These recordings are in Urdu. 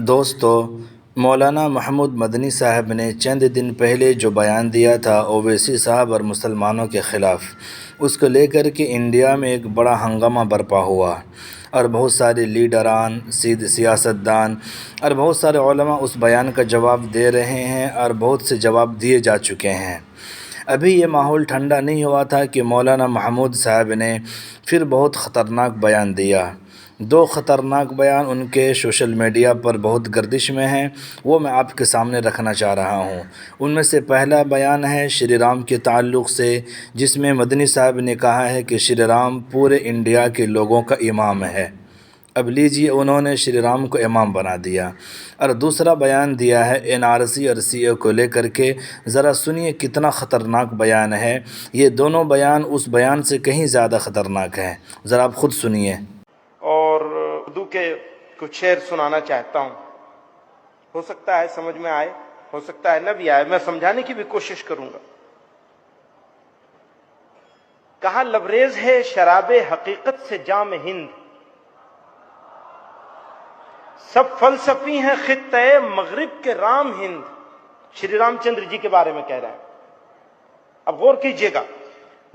دوستو، مولانا محمود مدنی صاحب نے چند دن پہلے جو بیان دیا تھا اویسی صاحب اور مسلمانوں کے خلاف، اس کو لے کر کے انڈیا میں ایک بڑا ہنگامہ برپا ہوا اور بہت سارے لیڈران، سیاستدان اور بہت سارے علماء اس بیان کا جواب دے رہے ہیں اور بہت سے جواب دیے جا چکے ہیں۔ ابھی یہ ماحول ٹھنڈا نہیں ہوا تھا کہ مولانا محمود صاحب نے پھر بہت خطرناک بیان دیا۔ دو خطرناک بیان ان کے سوشل میڈیا پر بہت گردش میں ہیں، وہ میں آپ کے سامنے رکھنا چاہ رہا ہوں۔ ان میں سے پہلا بیان ہے شری رام کے تعلق سے، جس میں مدنی صاحب نے کہا ہے کہ شری رام پورے انڈیا کے لوگوں کا امام ہے۔ اب لیجئے، انہوں نے شری رام کو امام بنا دیا۔ اور دوسرا بیان دیا ہے NRC اور CA کو لے کر کے۔ ذرا سنیے کتنا خطرناک بیان ہے۔ یہ دونوں بیان اس بیان سے کہیں زیادہ خطرناک ہیں، ذرا آپ خود سنیے۔ اور اردو کے کچھ شعر سنانا چاہتا ہوں، ہو سکتا ہے سمجھ میں آئے، ہو سکتا ہے نہ بھی آئے، میں سمجھانے کی بھی کوشش کروں گا۔ کہا لبریز ہے شراب حقیقت سے جام ہند، سب فلسفی ہیں خطے مغرب کے رام ہند۔ شری رام چندر جی کے بارے میں کہہ رہے ہیں، اب غور کیجئے گا۔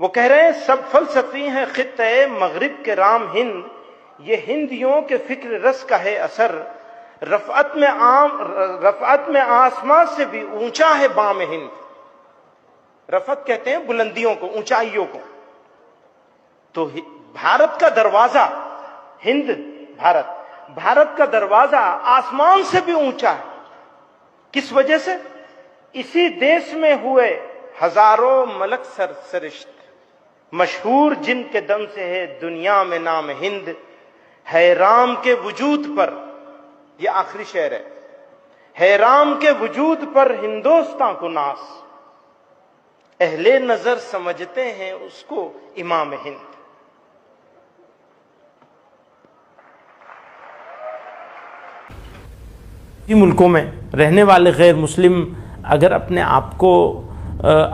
وہ کہہ رہے ہیں سب فلسفی ہیں خطے مغرب کے رام ہند، یہ ہندیوں کے فکر رس کا ہے اثر، رفعت میں آسمان سے بھی اونچا ہے بام ہند۔ رفعت کہتے ہیں بلندیوں کو، اونچائیوں کو۔ تو بھارت کا دروازہ، ہند بھارت کا دروازہ آسمان سے بھی اونچا ہے۔ کس وجہ سے؟ اسی دیش میں ہوئے ہزاروں ملک سرشت، مشہور جن کے دم سے ہے دنیا میں نام ہند، ہے رام کے وجود پر، یہ آخری شعر ہے رام کے وجود پر ہندوستان کو ناز، اہل نظر سمجھتے ہیں اس کو امام ہند۔ ملکوں میں رہنے والے غیر مسلم اگر اپنے آپ کو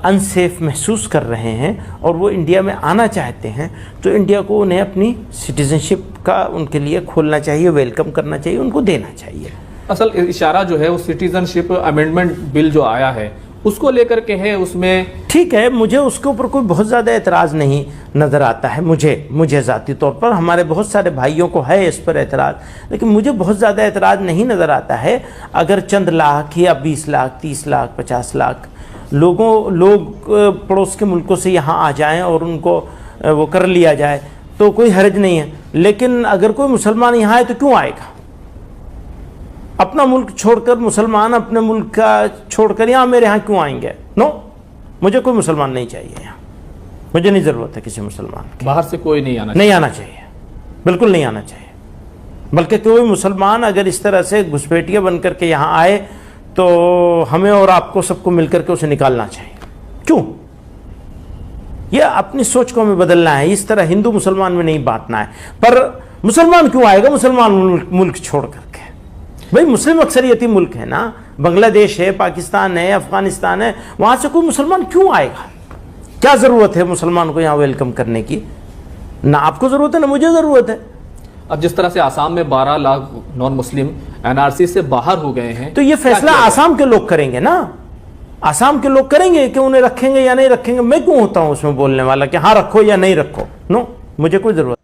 انسیف محسوس کر رہے ہیں اور وہ انڈیا میں آنا چاہتے ہیں تو انڈیا کو انہیں اپنی سٹیزنشپ کا ان کے لیے کھولنا چاہیے، ویلکم کرنا چاہیے، ان کو دینا چاہیے۔ اصل اشارہ جو ہے وہ سٹیزنشپ امینڈمنٹ بل جو آیا ہے اس کو لے کر کے ہے، اس میں ٹھیک ہے، مجھے اس کے اوپر کوئی بہت زیادہ اعتراض نہیں نظر آتا ہے، مجھے ذاتی طور پر، ہمارے بہت سارے بھائیوں کو ہے اس پر اعتراض، لیکن مجھے بہت زیادہ اعتراض نہیں نظر آتا ہے اگر چند لاکھ یا 20 لاکھ 30 لاکھ 50 لاکھ لوگ پڑوس کے ملکوں سے یہاں آ جائیں اور ان کو وہ کر لیا جائے تو کوئی حرج نہیں ہے۔ لیکن اگر کوئی مسلمان یہاں آئے تو کیوں آئے گا؟ اپنا ملک چھوڑ کر مسلمان اپنے ملک کا چھوڑ کر یہاں میرے ہاں کیوں آئیں گے؟ نو، مجھے کوئی مسلمان نہیں چاہیے یہاں، مجھے نہیں ضرورت ہے کسی مسلمان کی۔ باہر سے کوئی نہیں آنا چاہیے، بالکل نہیں آنا چاہیے۔ بلکہ کوئی مسلمان اگر اس طرح سے گھسپیٹیا بن کر کے یہاں آئے تو ہمیں اور آپ کو سب کو مل کر کے اسے نکالنا چاہیے۔ کیوں؟ یہ اپنی سوچ کو ہمیں بدلنا ہے، اس طرح ہندو مسلمان میں نہیں بانٹنا ہے۔ پر مسلمان کیوں آئے گا مسلمان ملک چھوڑ کر کے؟ بھئی مسلم اکثریتی ملک ہے نا، بنگلہ دیش ہے، پاکستان ہے، افغانستان ہے، وہاں سے کوئی مسلمان کیوں آئے گا؟ کیا ضرورت ہے مسلمان کو یہاں ویلکم کرنے کی؟ نہ آپ کو ضرورت ہے نہ مجھے ضرورت ہے۔ اب جس طرح سے آسام میں 12 لاکھ نان مسلم NRC سے باہر ہو گئے ہیں تو یہ فیصلہ آسام کے لوگ کریں گے نا، آسام کے لوگ کریں گے کہ انہیں رکھیں گے یا نہیں رکھیں گے۔ میں کیوں ہوتا ہوں اس میں بولنے والا کہ ہاں رکھو یا نہیں رکھو؟ نو، مجھے کوئی ضرورت